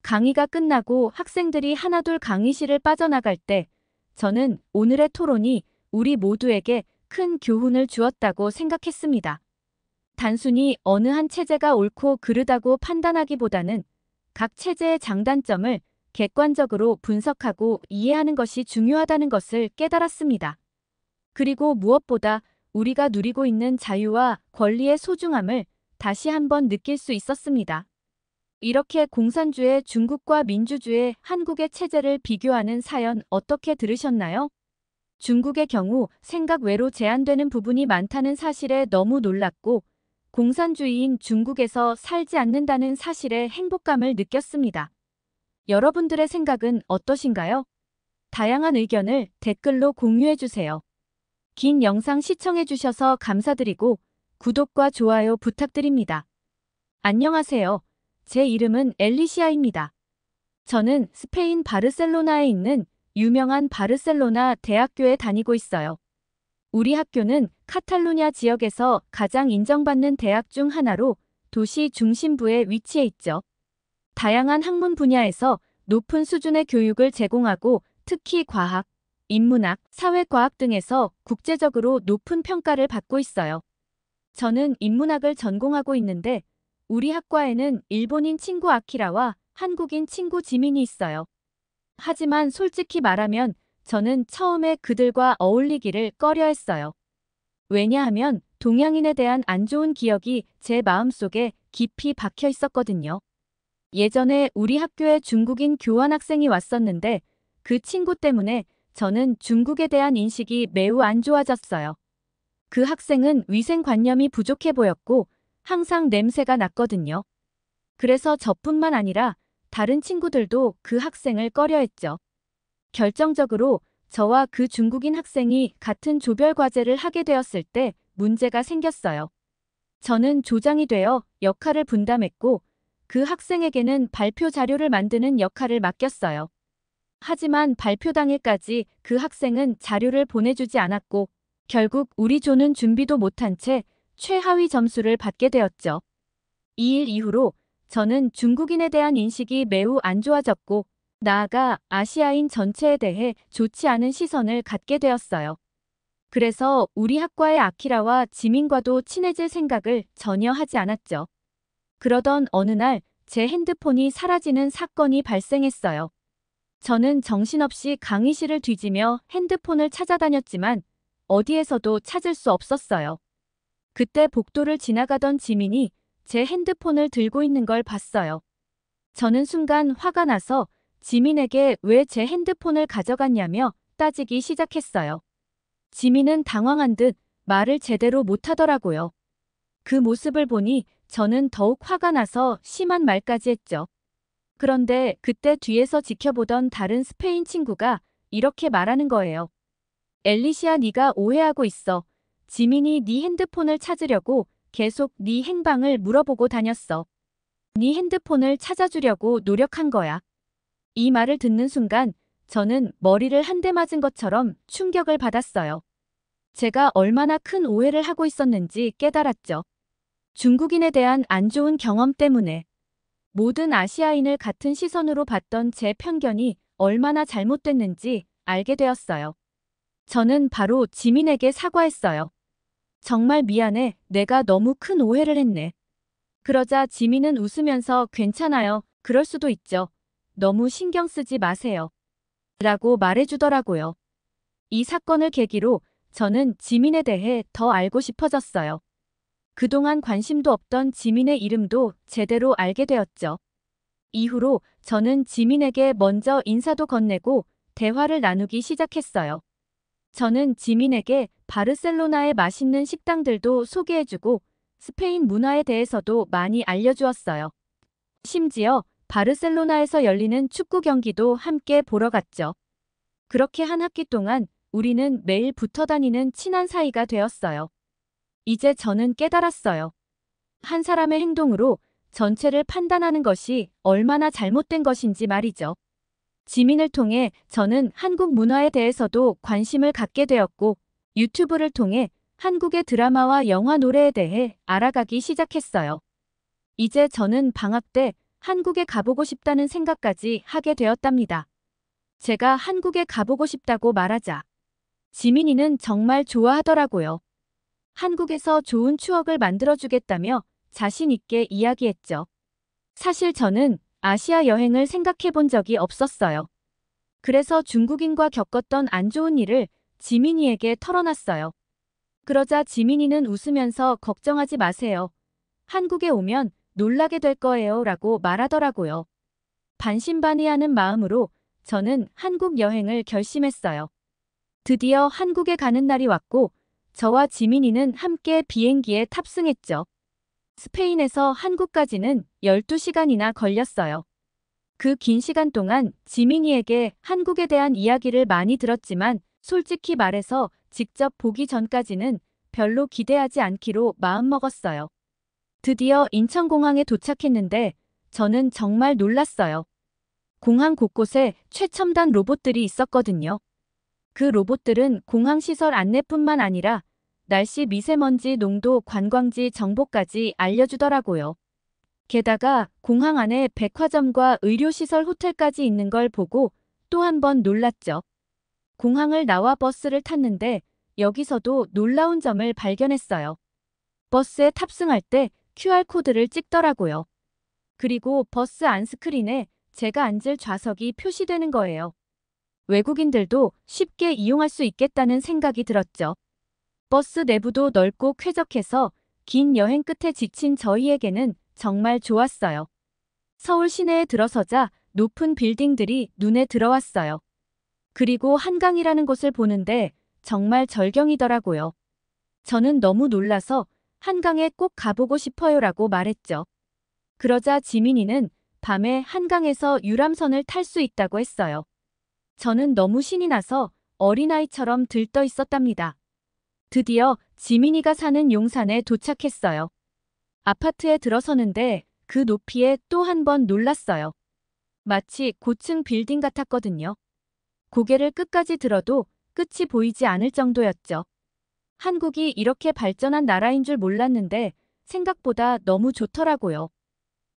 강의가 끝나고 학생들이 하나둘 강의실을 빠져나갈 때 저는 오늘의 토론이 우리 모두에게 큰 교훈을 주었다고 생각했습니다. 단순히 어느 한 체제가 옳고 그르다고 판단하기보다는 각 체제의 장단점을 객관적으로 분석하고 이해하는 것이 중요하다는 것을 깨달았습니다. 그리고 무엇보다 우리가 누리고 있는 자유와 권리의 소중함을 다시 한번 느낄 수 있었습니다. 이렇게 공산주의 중국과 민주주의 한국의 체제를 비교하는 사연 어떻게 들으셨나요? 중국의 경우 생각 외로 제한되는 부분이 많다는 사실에 너무 놀랐고, 공산주의인 중국에서 살지 않는다는 사실에 행복감을 느꼈습니다. 여러분들의 생각은 어떠신가요? 다양한 의견을 댓글로 공유해주세요. 긴 영상 시청해주셔서 감사드리고 구독과 좋아요 부탁드립니다. 안녕하세요. 제 이름은 엘리시아입니다. 저는 스페인 바르셀로나에 있는 유명한 바르셀로나 대학교에 다니고 있어요. 우리 학교는 카탈루냐 지역에서 가장 인정받는 대학 중 하나로 도시 중심부에 위치해 있죠. 다양한 학문 분야에서 높은 수준의 교육을 제공하고 특히 과학, 인문학, 사회과학 등에서 국제적으로 높은 평가를 받고 있어요. 저는 인문학을 전공하고 있는데 우리 학과에는 일본인 친구 아키라와 한국인 친구 지민이 있어요. 하지만 솔직히 말하면 저는 처음에 그들과 어울리기를 꺼려했어요. 왜냐하면 동양인에 대한 안 좋은 기억이 제 마음속에 깊이 박혀 있었거든요. 예전에 우리 학교에 중국인 교환학생이 왔었는데 그 친구 때문에 저는 중국에 대한 인식이 매우 안 좋아졌어요. 그 학생은 위생관념이 부족해 보였고 항상 냄새가 났거든요. 그래서 저뿐만 아니라 다른 친구들도 그 학생을 꺼려했죠. 결정적으로 저와 그 중국인 학생이 같은 조별 과제를 하게 되었을 때 문제가 생겼어요. 저는 조장이 되어 역할을 분담했고 그 학생에게는 발표 자료를 만드는 역할을 맡겼어요. 하지만 발표 당일까지 그 학생은 자료를 보내주지 않았고 결국 우리 조는 준비도 못한 채 최하위 점수를 받게 되었죠. 이 일 이후로 저는 중국인에 대한 인식이 매우 안 좋아졌고 나아가 아시아인 전체에 대해 좋지 않은 시선을 갖게 되었어요. 그래서 우리 학과의 아키라와 지민과도 친해질 생각을 전혀 하지 않았죠. 그러던 어느 날 제 핸드폰이 사라지는 사건이 발생했어요. 저는 정신없이 강의실을 뒤지며 핸드폰을 찾아다녔지만 어디에서도 찾을 수 없었어요. 그때 복도를 지나가던 지민이 제 핸드폰을 들고 있는 걸 봤어요. 저는 순간 화가 나서 지민에게 왜 제 핸드폰을 가져갔냐며 따지기 시작했어요. 지민은 당황한 듯 말을 제대로 못하더라고요. 그 모습을 보니 저는 더욱 화가 나서 심한 말까지 했죠. 그런데 그때 뒤에서 지켜보던 다른 스페인 친구가 이렇게 말하는 거예요. 엘리시아, 네가 오해하고 있어. 지민이 네 핸드폰을 찾으려고 계속 네 행방을 물어보고 다녔어. 네 핸드폰을 찾아주려고 노력한 거야. 이 말을 듣는 순간 저는 머리를 한 대 맞은 것처럼 충격을 받았어요. 제가 얼마나 큰 오해를 하고 있었는지 깨달았죠. 중국인에 대한 안 좋은 경험 때문에 모든 아시아인을 같은 시선으로 봤던 제 편견이 얼마나 잘못됐는지 알게 되었어요. 저는 바로 지민에게 사과했어요. 정말 미안해. 내가 너무 큰 오해를 했네. 그러자 지민은 웃으면서 괜찮아요. 그럴 수도 있죠. 너무 신경 쓰지 마세요. 라고 말해주더라고요. 이 사건을 계기로 저는 지민에 대해 더 알고 싶어졌어요. 그동안 관심도 없던 지민의 이름도 제대로 알게 되었죠. 이후로 저는 지민에게 먼저 인사도 건네고 대화를 나누기 시작했어요. 저는 지민에게 바르셀로나의 맛있는 식당들도 소개해주고 스페인 문화에 대해서도 많이 알려주었어요. 심지어 바르셀로나에서 열리는 축구 경기도 함께 보러 갔죠. 그렇게 한 학기 동안 우리는 매일 붙어 다니는 친한 사이가 되었어요. 이제 저는 깨달았어요. 한 사람의 행동으로 전체를 판단하는 것이 얼마나 잘못된 것인지 말이죠. 지민을 통해 저는 한국 문화에 대해서도 관심을 갖게 되었고 유튜브를 통해 한국의 드라마와 영화 노래에 대해 알아가기 시작했어요. 이제 저는 방학 때 한국에 가보고 싶다는 생각까지 하게 되었답니다. 제가 한국에 가보고 싶다고 말하자 지민이는 정말 좋아하더라고요. 한국에서 좋은 추억을 만들어주겠다며 자신 있게 이야기했죠. 사실 저는 아시아 여행을 생각해 본 적이 없었어요. 그래서 중국인과 겪었던 안 좋은 일을 지민이에게 털어놨어요. 그러자 지민이는 웃으면서 걱정하지 마세요. 한국에 오면 놀라게 될 거예요 라고 말하더라고요. 반신반의하는 마음으로 저는 한국 여행을 결심했어요. 드디어 한국에 가는 날이 왔고 저와 지민이는 함께 비행기에 탑승했죠. 스페인에서 한국까지는 12시간이나 걸렸어요. 그 긴 시간 동안 지민이에게 한국에 대한 이야기를 많이 들었지만 솔직히 말해서 직접 보기 전까지는 별로 기대하지 않기로 마음먹었어요. 드디어 인천공항에 도착했는데 저는 정말 놀랐어요. 공항 곳곳에 최첨단 로봇들이 있었거든요. 그 로봇들은 공항 시설 안내뿐만 아니라 날씨, 미세먼지, 농도, 관광지 정보까지 알려주더라고요. 게다가 공항 안에 백화점과 의료시설, 호텔까지 있는 걸 보고 또 한 번 놀랐죠. 공항을 나와 버스를 탔는데 여기서도 놀라운 점을 발견했어요. 버스에 탑승할 때 QR코드를 찍더라고요. 그리고 버스 안 스크린에 제가 앉을 좌석이 표시되는 거예요. 외국인들도 쉽게 이용할 수 있겠다는 생각이 들었죠. 버스 내부도 넓고 쾌적해서 긴 여행 끝에 지친 저희에게는 정말 좋았어요. 서울 시내에 들어서자 높은 빌딩들이 눈에 들어왔어요. 그리고 한강이라는 곳을 보는데 정말 절경이더라고요. 저는 너무 놀라서 한강에 꼭 가보고 싶어요라고 말했죠. 그러자 지민이는 밤에 한강에서 유람선을 탈 수 있다고 했어요. 저는 너무 신이 나서 어린아이처럼 들떠 있었답니다. 드디어 지민이가 사는 용산에 도착했어요. 아파트에 들어서는데 그 높이에 또 한 번 놀랐어요. 마치 고층 빌딩 같았거든요. 고개를 끝까지 들어도 끝이 보이지 않을 정도였죠. 한국이 이렇게 발전한 나라인 줄 몰랐는데 생각보다 너무 좋더라고요.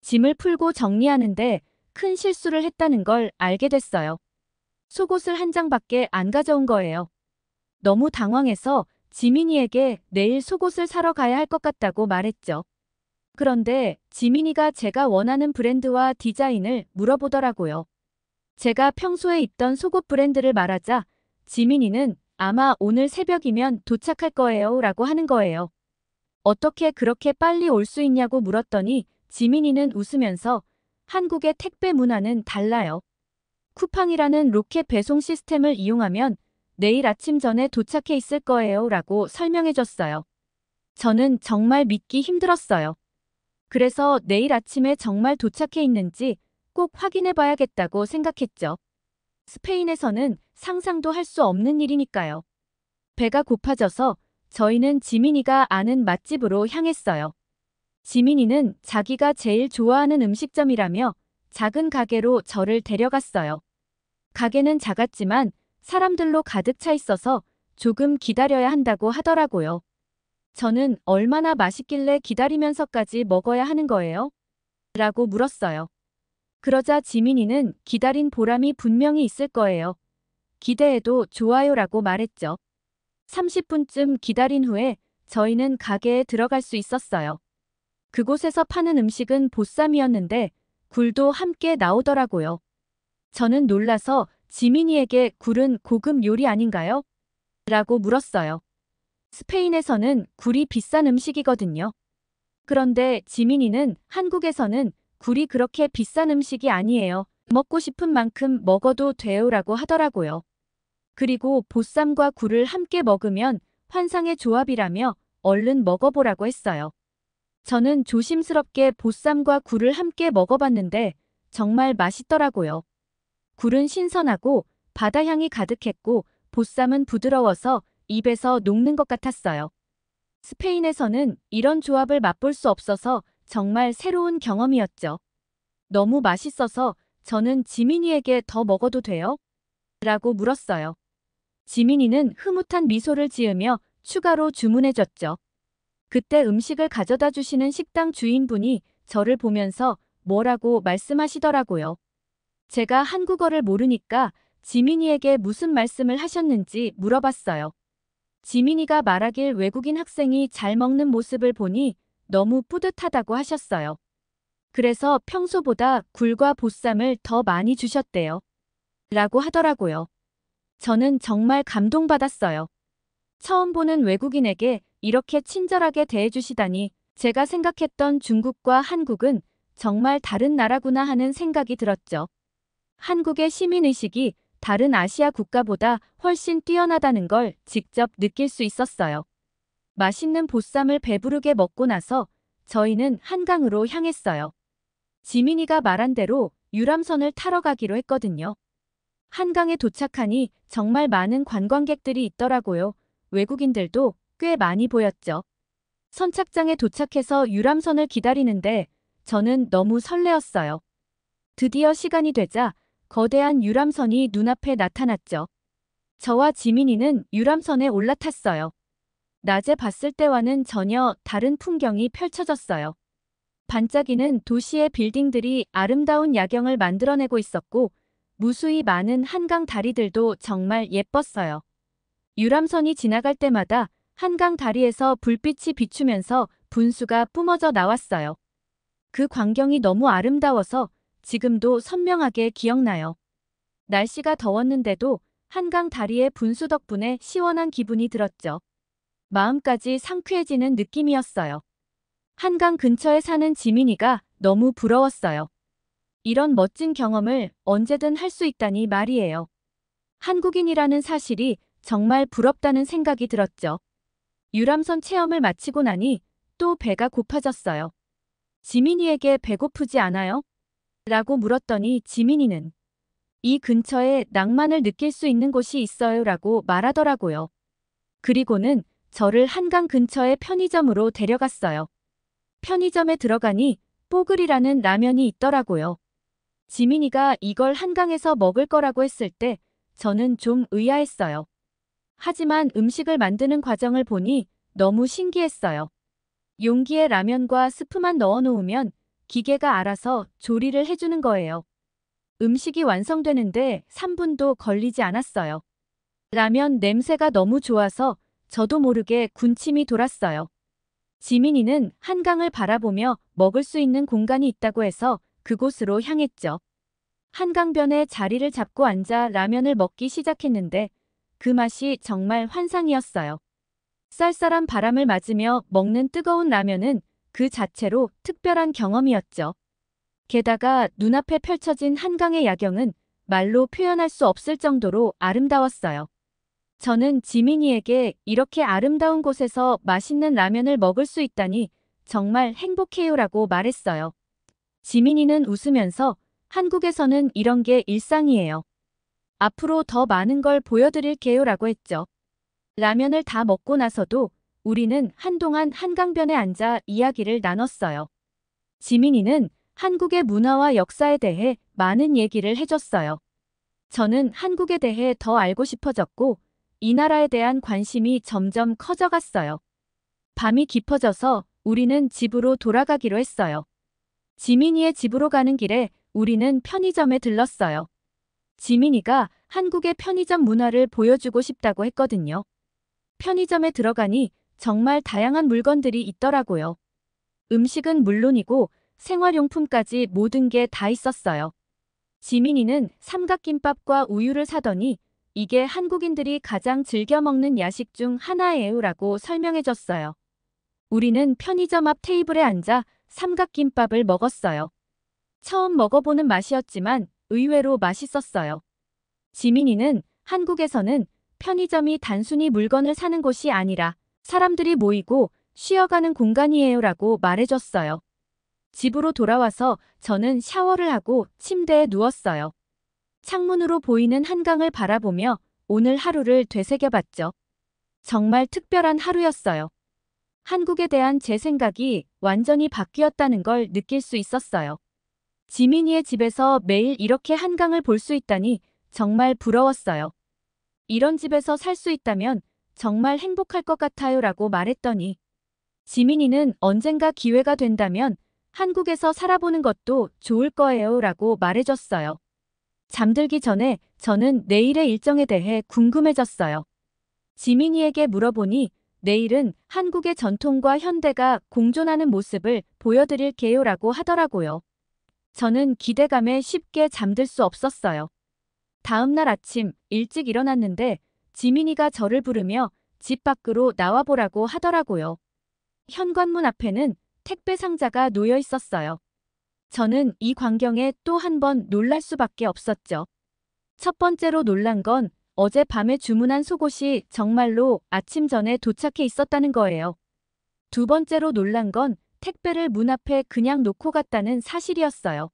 짐을 풀고 정리하는데 큰 실수를 했다는 걸 알게 됐어요. 속옷을 한 장밖에 안 가져온 거예요. 너무 당황해서 지민이에게 내일 속옷을 사러 가야 할 것 같다고 말했죠. 그런데 지민이가 제가 원하는 브랜드와 디자인을 물어보더라고요. 제가 평소에 입던 속옷 브랜드를 말하자 지민이는 아마 오늘 새벽이면 도착할 거예요 라고 하는 거예요. 어떻게 그렇게 빨리 올 수 있냐고 물었더니 지민이는 웃으면서 한국의 택배 문화는 달라요. 쿠팡이라는 로켓 배송 시스템을 이용하면 내일 아침 전에 도착해 있을 거예요 라고 설명해 줬어요. 저는 정말 믿기 힘들었어요. 그래서 내일 아침에 정말 도착해 있는지 꼭 확인해 봐야겠다고 생각했죠. 스페인에서는 상상도 할 수 없는 일이니까요. 배가 고파져서 저희는 지민이가 아는 맛집으로 향했어요. 지민이는 자기가 제일 좋아하는 음식점이라며 작은 가게로 저를 데려갔어요. 가게는 작았지만 사람들로 가득 차 있어서 조금 기다려야 한다고 하더라고요. 저는 얼마나 맛있길래 기다리면서까지 먹어야 하는 거예요? 라고 물었어요. 그러자 지민이는 기다린 보람이 분명히 있을 거예요. 기대해도 좋아요라고 말했죠. 30분쯤 기다린 후에 저희는 가게에 들어갈 수 있었어요. 그곳에서 파는 음식은 보쌈이었는데 굴도 함께 나오더라고요. 저는 놀라서 지민이에게 굴은 고급 요리 아닌가요? 라고 물었어요. 스페인에서는 굴이 비싼 음식이거든요. 그런데 지민이는 한국에서는 굴이 그렇게 비싼 음식이 아니에요. 먹고 싶은 만큼 먹어도 돼요라고 하더라고요. 그리고 보쌈과 굴을 함께 먹으면 환상의 조합이라며 얼른 먹어보라고 했어요. 저는 조심스럽게 보쌈과 굴을 함께 먹어봤는데 정말 맛있더라고요. 굴은 신선하고 바다향이 가득했고 보쌈은 부드러워서 입에서 녹는 것 같았어요. 스페인에서는 이런 조합을 맛볼 수 없어서 정말 새로운 경험이었죠. 너무 맛있어서 저는 지민이에게 더 먹어도 돼요? 라고 물었어요. 지민이는 흐뭇한 미소를 지으며 추가로 주문해줬죠. 그때 음식을 가져다 주시는 식당 주인분이 저를 보면서 뭐라고 말씀하시더라고요. 제가 한국어를 모르니까 지민이에게 무슨 말씀을 하셨는지 물어봤어요. 지민이가 말하길 외국인 학생이 잘 먹는 모습을 보니 너무 뿌듯하다고 하셨어요. 그래서 평소보다 굴과 보쌈을 더 많이 주셨대요. 라고 하더라고요. 저는 정말 감동받았어요. 처음 보는 외국인에게 이렇게 친절하게 대해주시다니 제가 생각했던 중국과 한국은 정말 다른 나라구나 하는 생각이 들었죠. 한국의 시민의식이 다른 아시아 국가보다 훨씬 뛰어나다는 걸 직접 느낄 수 있었어요. 맛있는 보쌈을 배부르게 먹고 나서 저희는 한강으로 향했어요. 지민이가 말한 대로 유람선을 타러 가기로 했거든요. 한강에 도착하니 정말 많은 관광객들이 있더라고요. 외국인들도 꽤 많이 보였죠. 선착장에 도착해서 유람선을 기다리는데 저는 너무 설레었어요. 드디어 시간이 되자 거대한 유람선이 눈앞에 나타났죠. 저와 지민이는 유람선에 올라탔어요. 낮에 봤을 때와는 전혀 다른 풍경이 펼쳐졌어요. 반짝이는 도시의 빌딩들이 아름다운 야경을 만들어내고 있었고 무수히 많은 한강 다리들도 정말 예뻤어요. 유람선이 지나갈 때마다 한강 다리에서 불빛이 비추면서 분수가 뿜어져 나왔어요. 그 광경이 너무 아름다워서 지금도 선명하게 기억나요. 날씨가 더웠는데도 한강 다리의 분수 덕분에 시원한 기분이 들었죠. 마음까지 상쾌해지는 느낌이었어요. 한강 근처에 사는 지민이가 너무 부러웠어요. 이런 멋진 경험을 언제든 할 수 있다니 말이에요. 한국인이라는 사실이 정말 부럽다는 생각이 들었죠. 유람선 체험을 마치고 나니 또 배가 고파졌어요. 지민이에게 배고프지 않아요? 라고 물었더니 지민이는 이 근처에 낭만을 느낄 수 있는 곳이 있어요 라고 말하더라고요. 그리고는 저를 한강 근처의 편의점으로 데려갔어요. 편의점에 들어가니 뽀글이라는 라면이 있더라고요. 지민이가 이걸 한강에서 먹을 거라고 했을 때 저는 좀 의아했어요. 하지만 음식을 만드는 과정을 보니 너무 신기했어요. 용기에 라면과 스프만 넣어 놓으면 기계가 알아서 조리를 해주는 거예요. 음식이 완성되는데 3분도 걸리지 않았어요. 라면 냄새가 너무 좋아서 저도 모르게 군침이 돌았어요. 지민이는 한강을 바라보며 먹을 수 있는 공간이 있다고 해서 그곳으로 향했죠. 한강변에 자리를 잡고 앉아 라면을 먹기 시작했는데 그 맛이 정말 환상이었어요. 쌀쌀한 바람을 맞으며 먹는 뜨거운 라면은 그 자체로 특별한 경험이었죠. 게다가 눈앞에 펼쳐진 한강의 야경은 말로 표현할 수 없을 정도로 아름다웠어요. 저는 지민이에게 이렇게 아름다운 곳에서 맛있는 라면을 먹을 수 있다니 정말 행복해요라고 말했어요. 지민이는 웃으면서 한국에서는 이런 게 일상이에요. 앞으로 더 많은 걸 보여드릴게요라고 했죠. 라면을 다 먹고 나서도 우리는 한동안 한강변에 앉아 이야기를 나눴어요. 지민이는 한국의 문화와 역사에 대해 많은 얘기를 해줬어요. 저는 한국에 대해 더 알고 싶어졌고 이 나라에 대한 관심이 점점 커져갔어요. 밤이 깊어져서 우리는 집으로 돌아가기로 했어요. 지민이의 집으로 가는 길에 우리는 편의점에 들렀어요. 지민이가 한국의 편의점 문화를 보여주고 싶다고 했거든요. 편의점에 들어가니 정말 다양한 물건들이 있더라고요. 음식은 물론이고 생활용품까지 모든 게 다 있었어요. 지민이는 삼각김밥과 우유를 사더니 이게 한국인들이 가장 즐겨 먹는 야식 중 하나예요라고 설명해줬어요. 우리는 편의점 앞 테이블에 앉아 삼각김밥을 먹었어요. 처음 먹어보는 맛이었지만 의외로 맛있었어요. 지민이는 한국에서는 편의점이 단순히 물건을 사는 곳이 아니라 사람들이 모이고 쉬어가는 공간이에요라고 말해줬어요. 집으로 돌아와서 저는 샤워를 하고 침대에 누웠어요. 창문으로 보이는 한강을 바라보며 오늘 하루를 되새겨봤죠. 정말 특별한 하루였어요. 한국에 대한 제 생각이 완전히 바뀌었다는 걸 느낄 수 있었어요. 지민이의 집에서 매일 이렇게 한강을 볼 수 있다니 정말 부러웠어요. 이런 집에서 살 수 있다면 정말 행복할 것 같아요 라고 말했더니 지민이는 언젠가 기회가 된다면 한국에서 살아보는 것도 좋을 거예요 라고 말해줬어요. 잠들기 전에 저는 내일의 일정에 대해 궁금해졌어요. 지민이에게 물어보니 내일은 한국의 전통과 현대가 공존하는 모습을 보여드릴게요라고 하더라고요. 저는 기대감에 쉽게 잠들 수 없었어요. 다음 날 아침 일찍 일어났는데 지민이가 저를 부르며 집 밖으로 나와보라고 하더라고요. 현관문 앞에는 택배 상자가 놓여 있었어요. 저는 이 광경에 또 한 번 놀랄 수밖에 없었죠. 첫 번째로 놀란 건 어젯밤에 주문한 속옷이 정말로 아침 전에 도착해 있었다는 거예요. 두 번째로 놀란 건 택배를 문 앞에 그냥 놓고 갔다는 사실이었어요.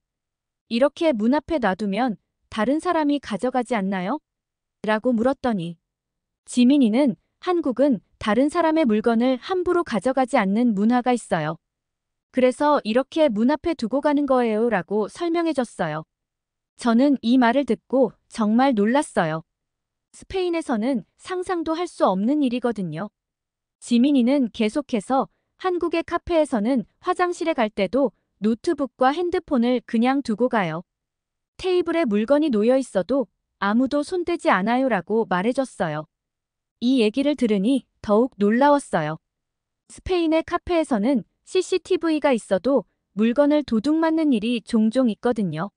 이렇게 문 앞에 놔두면 다른 사람이 가져가지 않나요? 라고 물었더니 지민이는 한국은 다른 사람의 물건을 함부로 가져가지 않는 문화가 있어요. 그래서 이렇게 문 앞에 두고 가는 거예요 라고 설명해 줬어요. 저는 이 말을 듣고 정말 놀랐어요. 스페인에서는 상상도 할 수 없는 일이거든요. 지민이는 계속해서 한국의 카페에서는 화장실에 갈 때도 노트북과 핸드폰을 그냥 두고 가요. 테이블에 물건이 놓여 있어도 아무도 손대지 않아요 라고 말해줬어요. 이 얘기를 들으니 더욱 놀라웠어요. 스페인의 카페에서는 CCTV가 있어도 물건을 도둑 맞는 일이 종종 있거든요.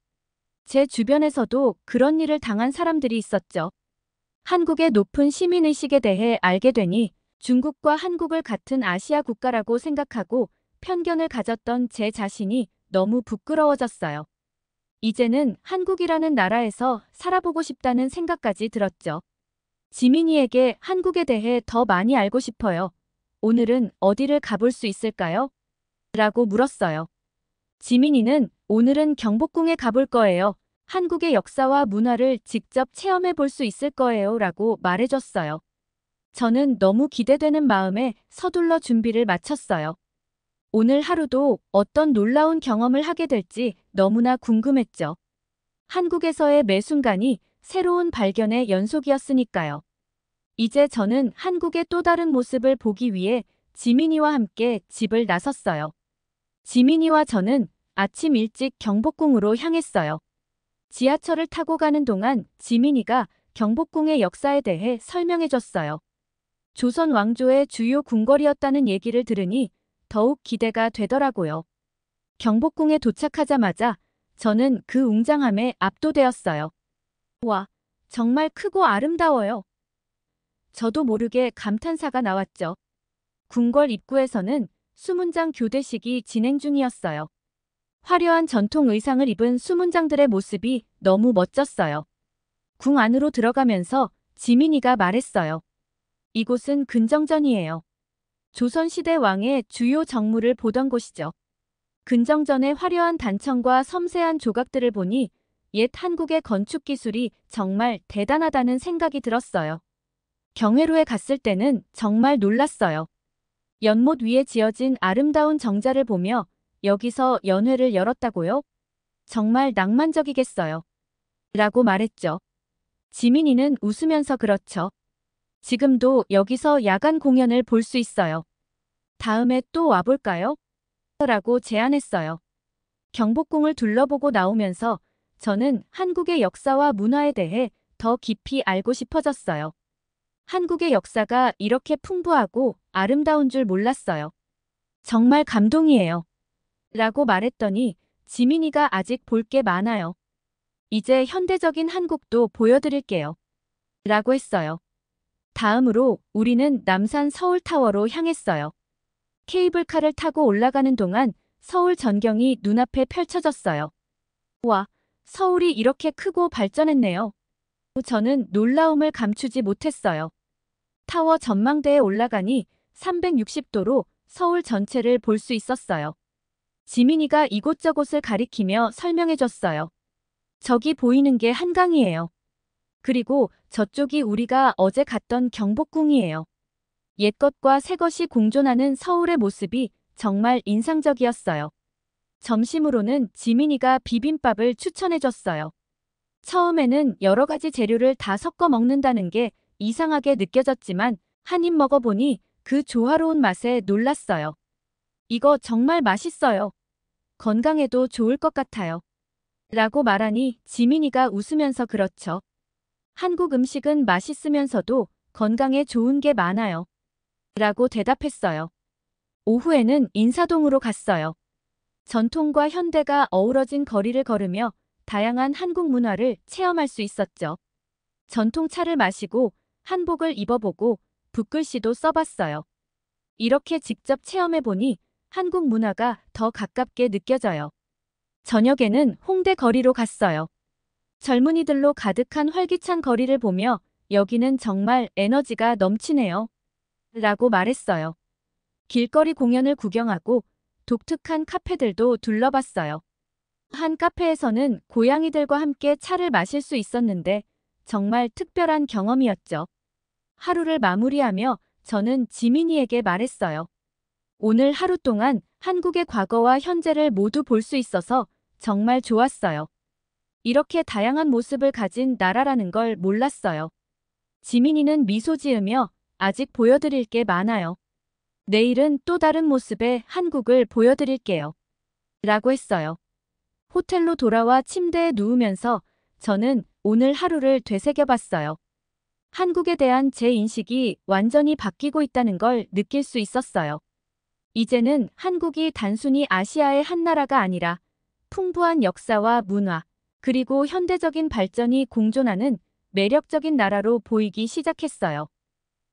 제 주변에서도 그런 일을 당한 사람들이 있었죠. 한국의 높은 시민의식에 대해 알게 되니 중국과 한국을 같은 아시아 국가라고 생각하고 편견을 가졌던 제 자신이 너무 부끄러워졌어요. 이제는 한국이라는 나라에서 살아보고 싶다는 생각까지 들었죠. 지민이에게 한국에 대해 더 많이 알고 싶어요. 오늘은 어디를 가볼 수 있을까요? 라고 물었어요. 지민이는 오늘은 경복궁에 가볼 거예요. 한국의 역사와 문화를 직접 체험해 볼 수 있을 거예요. 라고 말해줬어요. 저는 너무 기대되는 마음에 서둘러 준비를 마쳤어요. 오늘 하루도 어떤 놀라운 경험을 하게 될지 너무나 궁금했죠. 한국에서의 매 순간이 새로운 발견의 연속이었으니까요. 이제 저는 한국의 또 다른 모습을 보기 위해 지민이와 함께 집을 나섰어요. 지민이와 저는 아침 일찍 경복궁으로 향했어요. 지하철을 타고 가는 동안 지민이가 경복궁의 역사에 대해 설명해줬어요. 조선 왕조의 주요 궁궐이었다는 얘기를 들으니 더욱 기대가 되더라고요. 경복궁에 도착하자마자 저는 그 웅장함에 압도되었어요. 와, 정말 크고 아름다워요. 저도 모르게 감탄사가 나왔죠. 궁궐 입구에서는 수문장 교대식이 진행 중이었어요. 화려한 전통 의상을 입은 수문장들의 모습이 너무 멋졌어요. 궁 안으로 들어가면서 지민이가 말했어요. 이곳은 근정전이에요. 조선시대 왕의 주요 정무를 보던 곳이죠. 근정전의 화려한 단청과 섬세한 조각들을 보니 옛 한국의 건축 기술이 정말 대단하다는 생각이 들었어요. 경회로에 갔을 때는 정말 놀랐어요. 연못 위에 지어진 아름다운 정자를 보며 여기서 연회를 열었다고요? 정말 낭만적이겠어요. 라고 말했죠. 지민이는 웃으면서 그렇죠. 지금도 여기서 야간 공연을 볼 수 있어요. 다음에 또 와볼까요? 라고 제안했어요. 경복궁을 둘러보고 나오면서 저는 한국의 역사와 문화에 대해 더 깊이 알고 싶어졌어요. 한국의 역사가 이렇게 풍부하고 아름다운 줄 몰랐어요. 정말 감동이에요. 라고 말했더니 지민이가 아직 볼 게 많아요. 이제 현대적인 한국도 보여드릴게요. 라고 했어요. 다음으로 우리는 남산 서울타워로 향했어요. 케이블카를 타고 올라가는 동안 서울 전경이 눈앞에 펼쳐졌어요. 와, 서울이 이렇게 크고 발전했네요. 저는 놀라움을 감추지 못했어요. 타워 전망대에 올라가니 360도로 서울 전체를 볼 수 있었어요. 지민이가 이곳저곳을 가리키며 설명해줬어요. 저기 보이는 게 한강이에요. 그리고 저쪽이 우리가 어제 갔던 경복궁이에요. 옛것과 새것이 공존하는 서울의 모습이 정말 인상적이었어요. 점심으로는 지민이가 비빔밥을 추천해줬어요. 처음에는 여러 가지 재료를 다 섞어 먹는다는 게 이상하게 느껴졌지만 한 입 먹어보니 그 조화로운 맛에 놀랐어요. 이거 정말 맛있어요. 건강에도 좋을 것 같아요. 라고 말하니 지민이가 웃으면서 그렇죠. 한국 음식은 맛있으면서도 건강에 좋은 게 많아요. 라고 대답했어요. 오후에는 인사동으로 갔어요. 전통과 현대가 어우러진 거리를 걸으며 다양한 한국 문화를 체험할 수 있었죠. 전통차를 마시고 한복을 입어보고 붓글씨도 써봤어요. 이렇게 직접 체험해보니 한국 문화가 더 가깝게 느껴져요. 저녁에는 홍대 거리로 갔어요. 젊은이들로 가득한 활기찬 거리를 보며 여기는 정말 에너지가 넘치네요. 라고 말했어요. 길거리 공연을 구경하고 독특한 카페들도 둘러봤어요. 한 카페에서는 고양이들과 함께 차를 마실 수 있었는데 정말 특별한 경험이었죠. 하루를 마무리하며 저는 지민이에게 말했어요. 오늘 하루 동안 한국의 과거와 현재를 모두 볼 수 있어서 정말 좋았어요. 이렇게 다양한 모습을 가진 나라라는 걸 몰랐어요. 지민이는 미소 지으며 아직 보여드릴 게 많아요. 내일은 또 다른 모습의 한국을 보여드릴게요. 라고 했어요. 호텔로 돌아와 침대에 누우면서 저는 오늘 하루를 되새겨봤어요. 한국에 대한 제 인식이 완전히 바뀌고 있다는 걸 느낄 수 있었어요. 이제는 한국이 단순히 아시아의 한 나라가 아니라 풍부한 역사와 문화, 그리고 현대적인 발전이 공존하는 매력적인 나라로 보이기 시작했어요.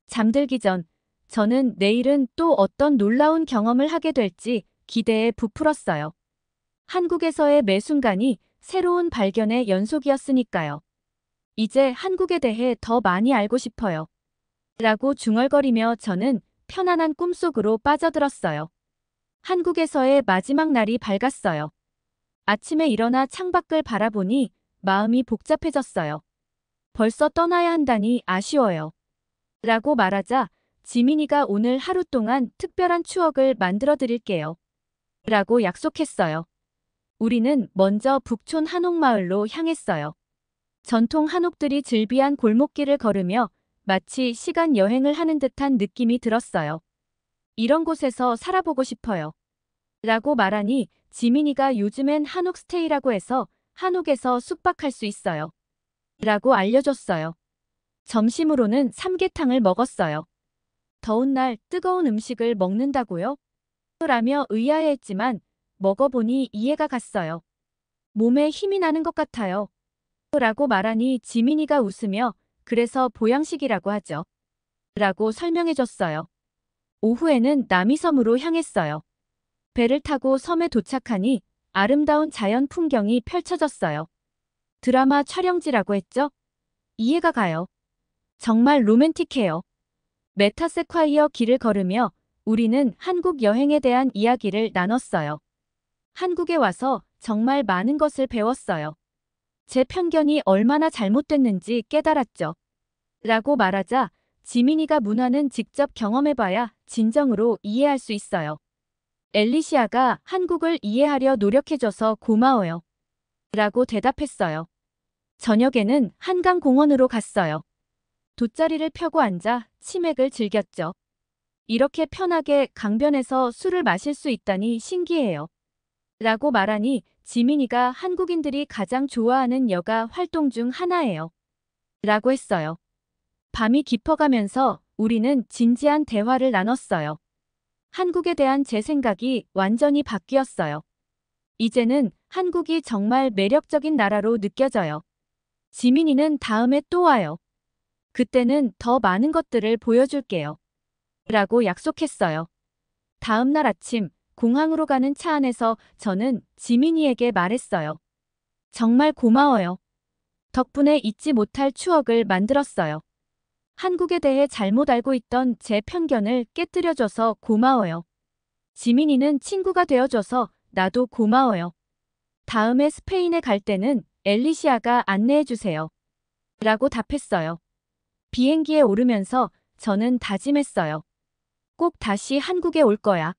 잠들기 전, 저는 내일은 또 어떤 놀라운 경험을 하게 될지 기대에 부풀었어요. 한국에서의 매 순간이 새로운 발견의 연속이었으니까요. 이제 한국에 대해 더 많이 알고 싶어요. 라고 중얼거리며 저는 편안한 꿈속으로 빠져들었어요. 한국에서의 마지막 날이 밝았어요. 아침에 일어나 창밖을 바라보니 마음이 복잡해졌어요. 벌써 떠나야 한다니 아쉬워요. 라고 말하자 지민이가 오늘 하루 동안 특별한 추억을 만들어 드릴게요. 라고 약속했어요. 우리는 먼저 북촌 한옥마을로 향했어요. 전통 한옥들이 즐비한 골목길을 걸으며 마치 시간 여행을 하는 듯한 느낌이 들었어요. 이런 곳에서 살아보고 싶어요. 라고 말하니 지민이가 요즘엔 한옥 스테이라고 해서 한옥에서 숙박할 수 있어요. 라고 알려줬어요. 점심으로는 삼계탕을 먹었어요. 더운 날 뜨거운 음식을 먹는다고요? 라며 의아해했지만 먹어보니 이해가 갔어요. 몸에 힘이 나는 것 같아요. 라고 말하니 지민이가 웃으며 그래서 보양식이라고 하죠. 라고 설명해줬어요. 오후에는 남이섬으로 향했어요. 배를 타고 섬에 도착하니 아름다운 자연 풍경이 펼쳐졌어요. 드라마 촬영지라고 했죠? 이해가 가요. 정말 로맨틱해요. 메타세콰이어 길을 걸으며 우리는 한국 여행에 대한 이야기를 나눴어요. 한국에 와서 정말 많은 것을 배웠어요. 제 편견이 얼마나 잘못됐는지 깨달았죠. 라고 말하자 지민이가 문화는 직접 경험해봐야 진정으로 이해할 수 있어요. 엘리시아가 한국을 이해하려 노력해줘서 고마워요. 라고 대답했어요. 저녁에는 한강공원으로 갔어요. 돗자리를 펴고 앉아 치맥을 즐겼죠. 이렇게 편하게 강변에서 술을 마실 수 있다니 신기해요. 라고 말하니 지민이가 한국인들이 가장 좋아하는 여가 활동 중 하나예요. 라고 했어요. 밤이 깊어가면서 우리는 진지한 대화를 나눴어요. 한국에 대한 제 생각이 완전히 바뀌었어요. 이제는 한국이 정말 매력적인 나라로 느껴져요. 지민이는 다음에 또 와요. 그때는 더 많은 것들을 보여줄게요. 라고 약속했어요. 다음 날 아침 공항으로 가는 차 안에서 저는 지민이에게 말했어요. 정말 고마워요. 덕분에 잊지 못할 추억을 만들었어요. 한국에 대해 잘못 알고 있던 제 편견을 깨뜨려줘서 고마워요. 지민이는 친구가 되어줘서 나도 고마워요. 다음에 스페인에 갈 때는 엘리시아가 안내해주세요. 라고 답했어요. 비행기에 오르면서 저는 다짐했어요. 꼭 다시 한국에 올 거야.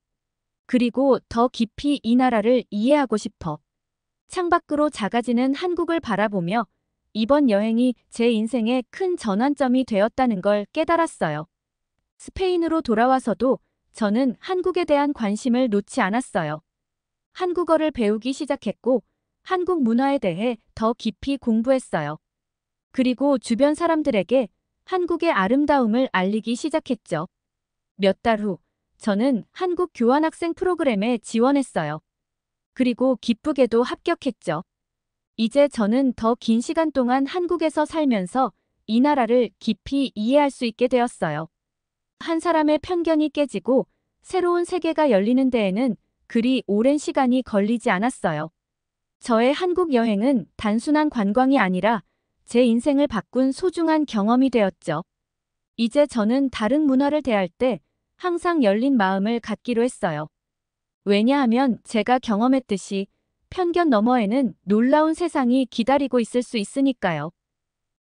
그리고 더 깊이 이 나라를 이해하고 싶어. 창밖으로 작아지는 한국을 바라보며 이번 여행이 제 인생의 큰 전환점이 되었다는 걸 깨달았어요. 스페인으로 돌아와서도 저는 한국에 대한 관심을 놓지 않았어요. 한국어를 배우기 시작했고 한국 문화에 대해 더 깊이 공부했어요. 그리고 주변 사람들에게 한국의 아름다움을 알리기 시작했죠. 몇 달 후, 저는 한국 교환학생 프로그램에 지원했어요. 그리고 기쁘게도 합격했죠. 이제 저는 더 긴 시간 동안 한국에서 살면서 이 나라를 깊이 이해할 수 있게 되었어요. 한 사람의 편견이 깨지고 새로운 세계가 열리는 데에는 그리 오랜 시간이 걸리지 않았어요. 저의 한국 여행은 단순한 관광이 아니라 제 인생을 바꾼 소중한 경험이 되었죠. 이제 저는 다른 문화를 대할 때 항상 열린 마음을 갖기로 했어요. 왜냐하면 제가 경험했듯이 편견 너머에는 놀라운 세상이 기다리고 있을 수 있으니까요.